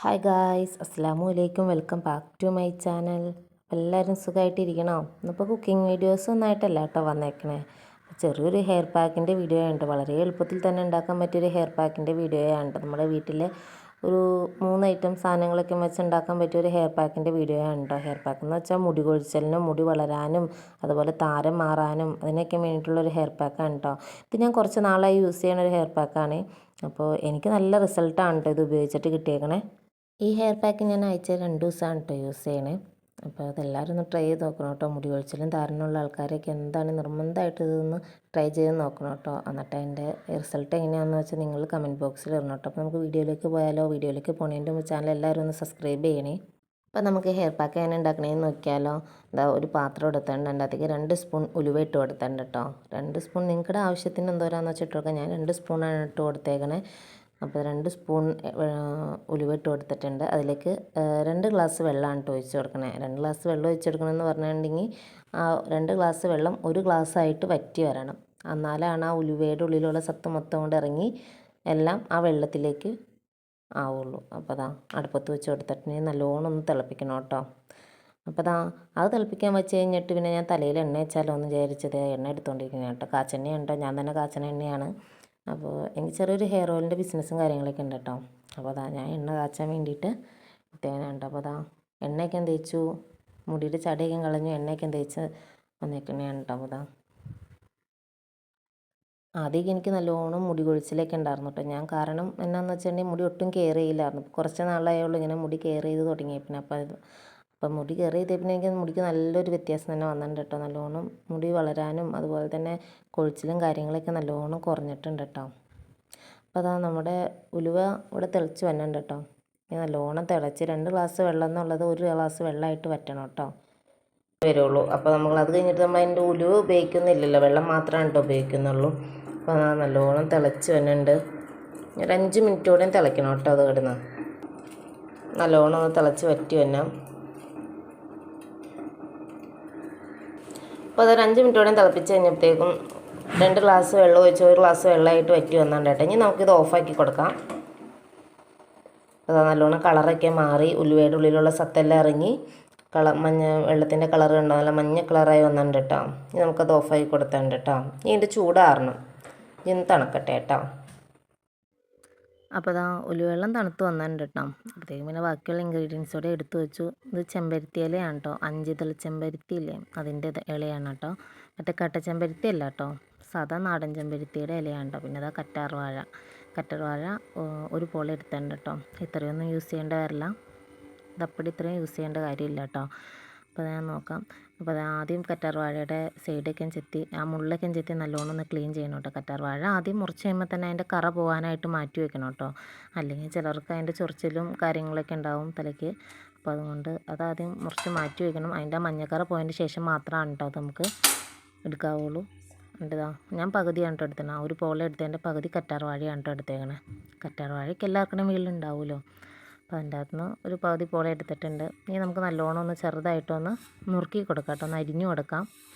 Hi guys, അസ്സലാമു അലൈക്കും. Welcome back to my channel. എല്ലാവരും സുഖമായിട്ടിരിക്കണോ? ഇന്നിപ്പോൾ കുക്കിംഗ് വീഡിയോസ് ഒന്നായിട്ടല്ല കേട്ടോ വന്നേക്കണേ. ചെറിയൊരു ഹെയർ പാക്കിൻ്റെ വീഡിയോ ആണ്. വളരെ എളുപ്പത്തിൽ തന്നെ ഉണ്ടാക്കാൻ പറ്റിയൊരു ഹെയർ പാക്കിൻ്റെ വീഡിയോ ആണ്. നമ്മുടെ വീട്ടിലെ ഒരു 3 ഐറ്റം സാധനങ്ങളൊക്കെ വെച്ച് ഉണ്ടാക്കാൻ പറ്റിയൊരു ഹെയർ പാക്കിൻ്റെ വീഡിയോ ആണ് കേട്ടോ. ഹെയർ പാക്ക് എന്ന് വെച്ചാൽ മുടി കൊഴിച്ചലിനും മുടി വളരാനും അതുപോലെ താരം മാറാനും അതിനൊക്കെ വേണ്ടിയിട്ടുള്ളൊരു ഹെയർ പാക്കാണ് കേട്ടോ. ഇത് ഞാൻ കുറച്ച് നാളായി യൂസ് ചെയ്യണ ഒരു ഹെയർ പാക്കാണ്. അപ്പോൾ എനിക്ക് നല്ല റിസൾട്ടാണ് കേട്ടോ ഇത് ഉപയോഗിച്ചിട്ട് കിട്ടിയേക്കണേ. ഈ ഹെയർ പാക്ക് ഞാൻ ആഴ്ചയിൽ 2 ദിവസമാണ് കേട്ടോ യൂസ് ചെയ്യണേ. അപ്പോൾ അതെല്ലാവരും ഒന്ന് ട്രൈ ചെയ്ത് നോക്കണം കേട്ടോ. മുടി കൊഴിച്ചിലും താരനുള്ള ആൾക്കാരൊക്കെ എന്താണ് നിർബന്ധമായിട്ട് ഇതൊന്ന് ട്രൈ ചെയ്ത് നോക്കണം കേട്ടോ. എന്നിട്ട് അതിൻ്റെ റിസൾട്ട് എങ്ങനെയാണെന്ന് വെച്ചാൽ നിങ്ങൾ കമൻറ്റ് ബോക്സിൽ ഇടണം കേട്ടോ. അപ്പോൾ നമുക്ക് വീഡിയോയിലേക്ക് പോയാലോ? വീഡിയോയിലേക്ക് പോകുന്നതിൻ്റെ മുമ്പ് ചാനൽ എല്ലാവരും ഒന്ന് സബ്സ്ക്രൈബ് ചെയ്യണേ. അപ്പോൾ നമുക്ക് ഹെയർ പാക്ക് എങ്ങനെ ഉണ്ടാക്കണേന്ന് നോക്കിയാലോ. ഇതാ ഒരു പാത്രം എടുത്തിട്ടുണ്ട്. അതിനകത്തേക്ക് 2 സ്പൂൺ ഉലുവ ഇട്ട് കൊടുത്തിട്ടുണ്ട് കേട്ടോ. 2 സ്പൂൺ നിങ്ങളുടെ ആവശ്യത്തിന് എന്തോരാന്ന് വെച്ചിട്ട് കൊടുക്കാം. ഞാൻ 2 സ്പൂണാണ് ഇട്ട് കൊടുത്തേക്കണേ. അപ്പോൾ 2 സ്പൂൺ ഉലുവ ഇട്ട് കൊടുത്തിട്ടുണ്ട്. അതിലേക്ക് 2 ഗ്ലാസ് വെള്ളമാണ് കേട്ടോ ഒഴിച്ച് കൊടുക്കണേ. 2 ഗ്ലാസ് വെള്ളം ഒഴിച്ച് കൊടുക്കണമെന്ന് പറഞ്ഞിട്ടുണ്ടെങ്കിൽ ആ 2 ഗ്ലാസ് വെള്ളം 1 ഗ്ലാസ്സായിട്ട് വറ്റി വരണം. എന്നാലാണ് ആ ഉലുവയുടെ ഉള്ളിലുള്ള സത്ത് മൊത്തം കൊണ്ട് ഇറങ്ങി എല്ലാം ആ വെള്ളത്തിലേക്ക് ആവുള്ളൂ. അപ്പോൾ അതാ അടുപ്പത്ത് വെച്ച് കൊടുത്തിട്ടുണ്ടെങ്കിൽ നല്ലോണം ഒന്ന് തിളപ്പിക്കണം കേട്ടോ. അപ്പോൾ അത് തിളപ്പിക്കാൻ വെച്ച് കഴിഞ്ഞിട്ട് പിന്നെ ഞാൻ തലയിൽ എണ്ണ വെച്ചാലോ എന്ന് വിചാരിച്ചത് എണ്ണ എടുത്തുകൊണ്ടിരിക്കുന്നത് കേട്ടോ. കാച്ചെണ്ണയാണ് കേട്ടോ. ഞാൻ തന്നെ കാച്ചണ എണ്ണയാണ്. അപ്പോൾ എനിക്ക് ചെറിയൊരു ഹെയർ ഓയിലിൻ്റെ ബിസിനസ്സും കാര്യങ്ങളൊക്കെ ഉണ്ട് കേട്ടോ. അപ്പോൾ ഞാൻ എണ്ണ കാച്ചാൻ വേണ്ടിയിട്ട് തേങ്ങയുണ്ട്. അപ്പോൾ എണ്ണയൊക്കെ തേച്ചു, മുടിയുടെ ചടയൊക്കെ കളഞ്ഞു, എണ്ണയൊക്കെ തേച്ച് വന്നേക്കണയാണ് കേട്ടോ. അപ്പോൾ ആദ്യമൊക്കെ എനിക്ക് നല്ലോണം മുടി കൊഴിച്ചിലൊക്കെ ഉണ്ടായിരുന്നു കേട്ടോ. ഞാൻ കാരണം എന്നാന്ന് വെച്ചിട്ടുണ്ടെങ്കിൽ മുടി ഒട്ടും കെയർ ചെയ്യില്ലായിരുന്നു. കുറച്ച് നാളായുള്ളൂ ഇങ്ങനെ മുടി കെയർ ചെയ്ത് തുടങ്ങിയ പിന്നെ. അപ്പം മുടി കെയർ ചെയ്തേ പിന്നെ എനിക്ക് മുടിക്ക് നല്ലൊരു വ്യത്യാസം തന്നെ വന്നിട്ടുണ്ട് കേട്ടോ. നല്ലോണം മുടി വളരാനും അതുപോലെ തന്നെ കൊഴിച്ചിലും കാര്യങ്ങളൊക്കെ നല്ലോണം കുറഞ്ഞിട്ടുണ്ട് കേട്ടോ. അപ്പോൾ നമ്മുടെ ഉലുവ ഇവിടെ തിളച്ച് വന്നിട്ടുണ്ട് കേട്ടോ. നല്ലോണം തിളച്ച് 2 ഗ്ലാസ് വെള്ളം എന്നുള്ളത് 1 ഗ്ലാസ് വെള്ളമായിട്ട് വറ്റണം കേട്ടോ വരുള്ളൂ. അപ്പോൾ അത് കഴിഞ്ഞിട്ട് നമ്മൾ അതിൻ്റെ ഉലുവ ഉപയോഗിക്കുന്നില്ലല്ലോ, വെള്ളം മാത്രമാണ് കേട്ടോ ഉപയോഗിക്കുന്നുള്ളൂ. അപ്പോൾ നല്ലോണം തിളച്ച് വന്നിട്ടുണ്ട്. ഒരു 5 മിനിറ്റ് കൂടെ തിളയ്ക്കണം കേട്ടോ. അത് കിടന്ന് നല്ലോണം ഒന്ന് തിളച്ച് വറ്റി വന്നാൽ. അപ്പോൾ അതൊരു 5 മിനിറ്റ് കൂടെ തിളപ്പിച്ച് കഴിഞ്ഞപ്പോഴത്തേക്കും 2 ഗ്ലാസ് വെള്ളം ഒഴിച്ച് 1 ഗ്ലാസ് വെള്ളമായിട്ട് വറ്റി വന്നിട്ടുണ്ട് കേട്ടോ. ഇനി നമുക്കിത് ഓഫാക്കി കൊടുക്കാം. അത് നല്ലോണം കളറൊക്കെ മാറി ഉലുവയുടെ ഉള്ളിലുള്ള സത്തെല്ലാം ഇറങ്ങി വെള്ളത്തിൻ്റെ കളർ കണ്ടോ, നല്ല മഞ്ഞ കളറായി വന്നിട്ടുണ്ട് കേട്ടോ. ഇനി നമുക്കത് ഓഫാക്കി കൊടുത്തിട്ടുണ്ട് കേട്ടോ. ഇനി ഇതിൻ്റെ ചൂടാറണം. ഇനി തണുക്കട്ടെ കേട്ടോ. അപ്പോൾ ഉലുവെള്ളം തണുത്ത് വന്നിട്ടുണ്ട് കേട്ടോ. അപ്പോഴത്തേക്കും പിന്നെ ബാക്കിയുള്ള ഇൻഗ്രീഡിയൻസോടെ എടുത്തു വെച്ചു. ഇത് ചെമ്പരത്തി ഇലയാണ് കേട്ടോ. 5 ഇതൾ ചെമ്പരത്തി ഇല്ലേ, അതിൻ്റെ ഇലയാണ് കേട്ടോ. മറ്റേ കട്ട ചെമ്പരത്തി അല്ല കേട്ടോ, സാധാ നാടൻ ചെമ്പരത്തിയുടെ ഇലയാണ് കേട്ടോ. പിന്നെ കറ്റാർവാഴ ഒരു പോള എടുത്തിട്ടുണ്ട് കേട്ടോ. ഇത്രയൊന്നും യൂസ് ചെയ്യേണ്ട വരില്ല. ഇതപ്പടി ഇത്രയും യൂസ് ചെയ്യേണ്ട കാര്യമില്ല കേട്ടോ. അപ്പോൾ ഞാൻ നോക്കാം. അപ്പോൾ ആദ്യം കറ്റാർവാഴയുടെ സൈഡൊക്കെ ചെത്തി ആ മുള്ളൊക്കെ ചെത്തി നല്ലോണം ഒന്ന് ക്ലീൻ ചെയ്യണം കേട്ടോ. കറ്റാർവാഴ ആദ്യം മുറിച്ച് കഴിയുമ്പോൾ തന്നെ അതിൻ്റെ കറ പോകാനായിട്ട് മാറ്റി വെക്കണം കേട്ടോ. അല്ലെങ്കിൽ ചിലർക്ക് അതിൻ്റെ ചൊറിച്ചിലും കാര്യങ്ങളൊക്കെ ഉണ്ടാവും തലയ്ക്ക്. അപ്പോൾ അതുകൊണ്ട് അതാദ്യം മുറിച്ച് മാറ്റി വെക്കണം. അതിൻ്റെ മഞ്ഞക്കറ പോയതിന് ശേഷം മാത്രമാണ് കേട്ടോ അത് നമുക്ക് എടുക്കാവുള്ളൂ. ഞാൻ പകുതിയാണ് കേട്ടോ എടുത്തത്. ഒരു പോള എടുത്തതിൻ്റെ പകുതി കറ്റാർവാഴയാണ് കേട്ടോ എടുത്തേക്കണേ. കറ്റാർവാഴയ്ക്ക് എല്ലാവർക്കും വീട്ടിലുണ്ടാവുമല്ലോ. അപ്പോൾ അതിൻ്റെ അകത്തുനിന്ന് ഒരു പകുതി പോള എടുത്തിട്ടുണ്ട്. ഇനി നമുക്ക് നല്ലോണം ഒന്ന് ചെറുതായിട്ടൊന്ന് നുറുക്കി കൊടുക്കാം കേട്ടോ, ഒന്ന് അരിഞ്ഞു കൊടുക്കാം.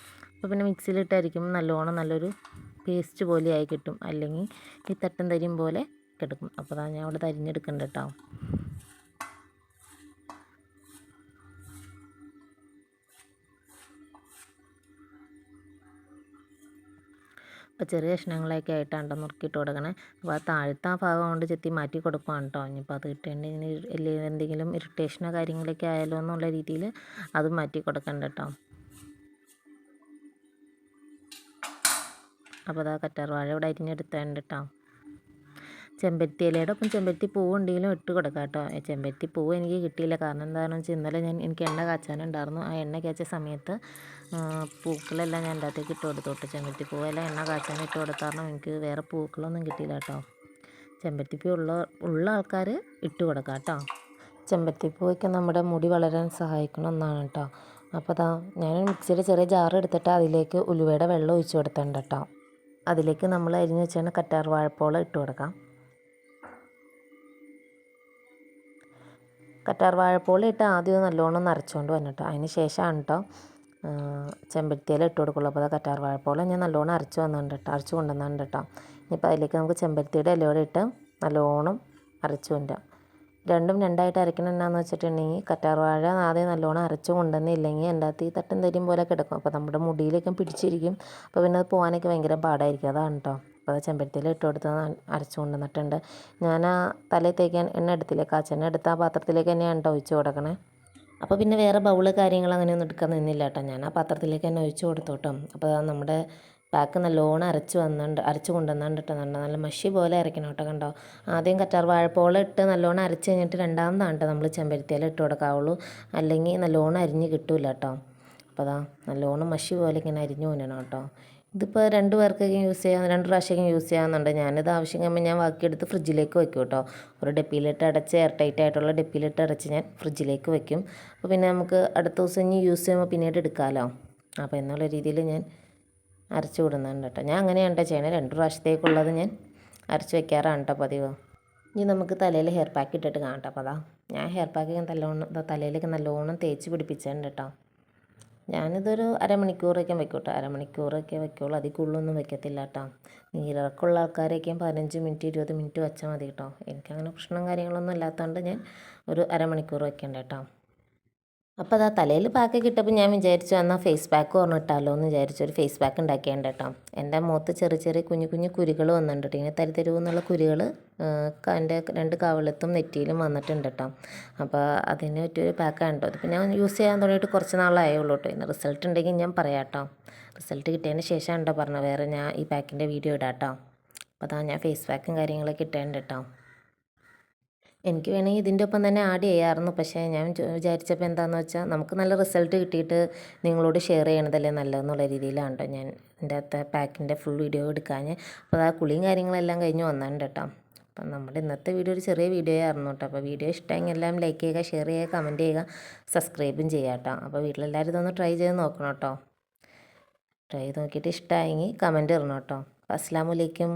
അപ്പോൾ പിന്നെ മിക്സിയിലിട്ടായിരിക്കുമ്പോൾ നല്ലോണം നല്ലൊരു പേസ്റ്റ് പോലെ ആയി കിട്ടും. അല്ലെങ്കിൽ ഈ തട്ടും തരിയും പോലെ കിടക്കും. അപ്പോൾ ഞാൻ അവിടെ അരിഞ്ഞെടുക്കുന്നുണ്ട് കേട്ടോ. അപ്പോൾ ചെറിയ കഷ്ണങ്ങളൊക്കെ ആയിട്ടാണ് നുറുക്കിയിട്ട് കൊടുക്കണേ. അപ്പോൾ ആ താഴത്തെ ആ ഭാഗം കൊണ്ട് ചെത്തി മാറ്റി കൊടുക്കുകയാണ് കേട്ടോ. ഇനിയിപ്പോൾ അത് കിട്ടേണ്ടെങ്കിൽ എന്തെങ്കിലും ഇറിറ്റേഷനോ കാര്യങ്ങളൊക്കെ ആയാലോ എന്നുള്ള രീതിയിൽ അത് മാറ്റി കൊടുക്കണ്ട കേട്ടോ. അപ്പോൾ കറ്റാർവാഴ ഇവിടെ അരിഞ്ഞെടുത്തുണ്ട് കേട്ടോ. ചെമ്പരത്തി ഇലയുടെ ഒപ്പം ചെമ്പരത്തി പൂവ് ഉണ്ടെങ്കിലും ഇട്ട് കൊടുക്കാം കേട്ടോ. ചെമ്പരത്തി പൂവ് എനിക്ക് കിട്ടിയില്ല. കാരണം എന്താണെന്ന് വെച്ചാൽ ഇന്നലെ എനിക്ക് എണ്ണ കാച്ചാനുണ്ടായിരുന്നു. ആ എണ്ണ കാച്ച സമയത്ത് പൂക്കളെല്ലാം ഞാൻ അതിനകത്തേക്ക് ഇട്ട് കൊടുത്തു കേട്ടോ. ചെമ്പരത്തി പൂവെല്ലാം എണ്ണ കാച്ചാൻ ഇട്ട് കൊടുത്ത കാരണം എനിക്ക് വേറെ പൂക്കളൊന്നും കിട്ടിയില്ല കേട്ടോ. ചെമ്പരത്തി പൂ ഉള്ള ആൾക്കാർ ഇട്ട് കൊടുക്കാം കേട്ടോ. ചെമ്പരത്തി പൂവൊക്കെ നമ്മുടെ മുടി വളരാൻ സഹായിക്കുന്ന ഒന്നാണ് കേട്ടോ. അപ്പോൾ ഞാനൊരു മിക്സിയുടെ ചെറിയ ജാർ എടുത്തിട്ട് അതിലേക്ക് ഉലുവയുടെ വെള്ളം ഒഴിച്ച് കൊടുത്തിട്ടുണ്ട് കേട്ടോ. അതിലേക്ക് നമ്മൾ അരിഞ്ഞ് വെച്ചാൽ കറ്റാർവാഴപ്പോള ഇട്ട് കൊടുക്കാം. കറ്റാർവാഴപ്പോള ഇട്ട് ആദ്യം നല്ലോണം നരച്ചുകൊണ്ട് വന്നിട്ടോ. അതിന് ശേഷമാണ് കേട്ടോ ചെമ്പരത്തിയില ഇട്ട് കൊടുക്കുള്ളൂ. അപ്പോൾ കറ്റാർവാഴപ്പോള ഞാൻ നല്ലോണം അരച്ച് കൊണ്ടുവന്നിട്ടുണ്ട് കേട്ടോ. ഇനിയിപ്പോൾ അതിലേക്ക് നമുക്ക് ചെമ്പരത്തിയുടെ ഇലയോടെ ഇട്ട് നല്ലോണം അരച്ച് കൊണ്ടുവരാം. രണ്ടും രണ്ടായിട്ട് അരയ്ക്കണം എന്നാന്ന് വെച്ചിട്ടുണ്ടെങ്കിൽ കറ്റാർവാഴ ആദ്യം നല്ലോണം അരച്ചു കൊണ്ടുവന്നില്ലെങ്കിൽ എൻ്റെ അകത്ത് ഈ തട്ടും തരിയും പോലെ കിടക്കും. അപ്പോൾ നമ്മുടെ മുടിയിലൊക്കെ പിടിച്ചിരിക്കും. അപ്പോൾ പിന്നെ അത് പോകാനൊക്കെ ഭയങ്കര പാടായിരിക്കും. അതാണ് കേട്ടോ. അപ്പോൾ അത് ചെമ്പരത്തിയിൽ ഇട്ട് കൊടുത്ത് അരച്ചു കൊണ്ടുവന്നിട്ടുണ്ട്. ഞാൻ ആ തലയിൽ തേക്കാൻ എണ്ണ എടുത്തില്ലേ, കാച്ചെണ്ണ എടുത്ത് ആ പാത്രത്തിലേക്ക് തന്നെയാണ് കേട്ടോ ഒഴിച്ച് കൊടുക്കണേ. അപ്പോൾ പിന്നെ വേറെ ബൗള് കാര്യങ്ങൾ അങ്ങനെയൊന്നും എടുക്കാൻ നിന്നില്ല കേട്ടോ. ഞാൻ ആ പാത്രത്തിലേക്ക് തന്നെ ഒഴിച്ച് കൊടുത്തു കേട്ടോ. അപ്പോൾ നമ്മുടെ പാക്ക് നല്ലോണം അരച്ച് കൊണ്ടുവന്നുണ്ട് കേട്ടോ. നല്ല മഷി പോലെ അരയ്ക്കണം കേട്ടോ. കണ്ടോ, ആദ്യം കറ്റാർ വാഴപ്പോളം ഇട്ട് നല്ലോണം അരച്ച് കഴിഞ്ഞിട്ട് രണ്ടാമതാണ് കേട്ടോ നമ്മൾ ചെമ്പരത്തിയില ഇട്ട് കൊടുക്കാവുള്ളൂ. അല്ലെങ്കിൽ നല്ലോണം അരിഞ്ഞ് കിട്ടില്ല കേട്ടോ. അപ്പോൾ അതാ നല്ലോണം മഷി പോലെ ഇങ്ങനെ അരിഞ്ഞു കൊണ്ടണം കേട്ടോ. ഇതിപ്പോൾ 2 പേർക്കൊക്കെ യൂസ് ചെയ്യാം, 2 പ്രാവശ്യമൊക്കെ യൂസ് ചെയ്യാമെന്നുണ്ട്. ഞാനിത് ആവശ്യം കഴിയുമ്പോൾ ഞാൻ ബാക്കിയെടുത്ത് ഫ്രിഡ്ജിലേക്ക് വെക്കും കേട്ടോ. ഒരു ഡപ്പിയിലിട്ട് അടച്ച് എയർ ടൈറ്റ് ആയിട്ടുള്ള ഡപ്പിയിലിട്ട് അടച്ച് ഞാൻ ഫ്രിഡ്ജിലേക്ക് വെക്കും. അപ്പോൾ പിന്നെ നമുക്ക് അടുത്ത ദിവസം ഇനി യൂസ് ചെയ്യുമ്പോൾ പിന്നീട് എടുക്കാമല്ലോ. അപ്പോൾ എന്നുള്ള രീതിയിൽ ഞാൻ അരച്ച് വിടുന്നുണ്ട് കേട്ടോ. ഞാൻ അങ്ങനെയാണ് കേട്ടോ ചെയ്യണത്. 2 പ്രാവശ്യത്തേക്കുള്ളത് ഞാൻ അരച്ച് വെക്കാറാണ് കേട്ടോ പതിവ്. ഇനി നമുക്ക് തലയിൽ ഹെയർ പാക്ക് ഇട്ടിട്ട് കാണാം കേട്ടോ. അപ്പോൾ അതാ ഞാൻ ഹെയർ പാക്ക് തലയിലേക്ക് നല്ലോണം തേച്ച് പിടിപ്പിച്ചിട്ടുണ്ട് കേട്ടോ. ഞാനിതൊരു അരമണിക്കൂറൊക്കെ വെക്കും കേട്ടോ. അരമണിക്കൂറൊക്കെ വെക്കുള്ളൂ, അതിൽ കൂടുതലൊന്നും വെക്കത്തില്ല കേട്ടോ. നീരിറക്കമുള്ള ആൾക്കാരൊക്കെ 15 മിനിറ്റ് 20 മിനിറ്റ് വെച്ചാൽ മതി കേട്ടോ. എനിക്കങ്ങനെ പ്രശ്നം കാര്യങ്ങളൊന്നും ഇല്ലാത്തതുകൊണ്ട് ഞാൻ ഒരു അരമണിക്കൂർ വെക്കണ്ട കേട്ടോ. അപ്പോൾ അതാ തലയിൽ പാക്കൊക്കെ ഇട്ടപ്പോൾ ഞാൻ വിചാരിച്ചു എന്നാൽ ഫേസ് പാക്ക് ഓർന്നിട്ടാലോ എന്ന് വിചാരിച്ചു. ഒരു ഫേസ് പാക്ക് ഉണ്ടാക്കിയുണ്ട് കേട്ടോ. എൻ്റെ മുഖത്ത് ചെറിയ ചെറിയ കുഞ്ഞു കുഞ്ഞു കുരുകൾ വന്നിട്ടുണ്ട് കേട്ടോ. ഇങ്ങനെ തരിതരുവെന്നുള്ള കുരുകൾ എൻ്റെ 2 കവിളത്തും നെറ്റിയിലും വന്നിട്ടുണ്ട് കേട്ടോ. അപ്പോൾ അതിന് പറ്റിയൊരു പാക്കാണ് കേട്ടോ. അതിപ്പോൾ ഞാൻ യൂസ് ചെയ്യാൻ തുടങ്ങിയിട്ട് കുറച്ച് നാളായുള്ളൂ കേട്ടോ. ഇന്ന് റിസൾട്ട് ഉണ്ടെങ്കിൽ ഞാൻ പറയാം കേട്ടോ. റിസൾട്ട് കിട്ടിയതിന് ശേഷമാണ് കേട്ടോ പറഞ്ഞത്. വേറെ ഞാൻ ഈ പാക്കിൻ്റെ വീഡിയോ ഇടാം കേട്ടോ. അപ്പോൾ അതാ ഞാൻ ഫേസ് പാക്കും കാര്യങ്ങളൊക്കെ ഇട്ടേണ്ട കേട്ടോ. എനിക്ക് വേണമെങ്കിൽ ഇതിൻ്റെ ഒപ്പം തന്നെ ആഡ് ചെയ്യാമായിരുന്നു. പക്ഷേ ഞാൻ വിചാരിച്ചപ്പോൾ എന്താണെന്ന് വെച്ചാൽ നമുക്ക് നല്ല റിസൾട്ട് കിട്ടിയിട്ട് നിങ്ങളോട് ഷെയർ ചെയ്യണതല്ലേ നല്ലതെന്നുള്ള രീതിയിലാണ് കേട്ടോ ഞാൻ എൻ്റെ അകത്തെ പാക്കിൻ്റെ ഫുൾ വീഡിയോ എടുക്കാൻ. അപ്പോൾ ആ കുളിയും കാര്യങ്ങളെല്ലാം കഴിഞ്ഞ് വന്നിട്ടുണ്ട് കേട്ടോ. അപ്പം നമ്മുടെ ഇന്നത്തെ വീഡിയോ ഒരു ചെറിയ വീഡിയോ ആയിരുന്നു കേട്ടോ. അപ്പോൾ വീഡിയോ ഇഷ്ടമെങ്കിൽ എല്ലാം ലൈക്ക് ചെയ്യുക, ഷെയർ ചെയ്യുക, കമൻറ്റ് ചെയ്യുക, സബ്സ്ക്രൈബും ചെയ്യുക കേട്ടോ. അപ്പോൾ വീട്ടിലെല്ലാവരും ഇതൊന്ന് ട്രൈ ചെയ്ത് നോക്കണം കേട്ടോ. ട്രൈ ചെയ്ത് നോക്കിയിട്ട് ഇഷ്ടമായെങ്കിൽ കമൻറ്റ് ഇടണം കേട്ടോ. അസ്സലാമു അലൈക്കും.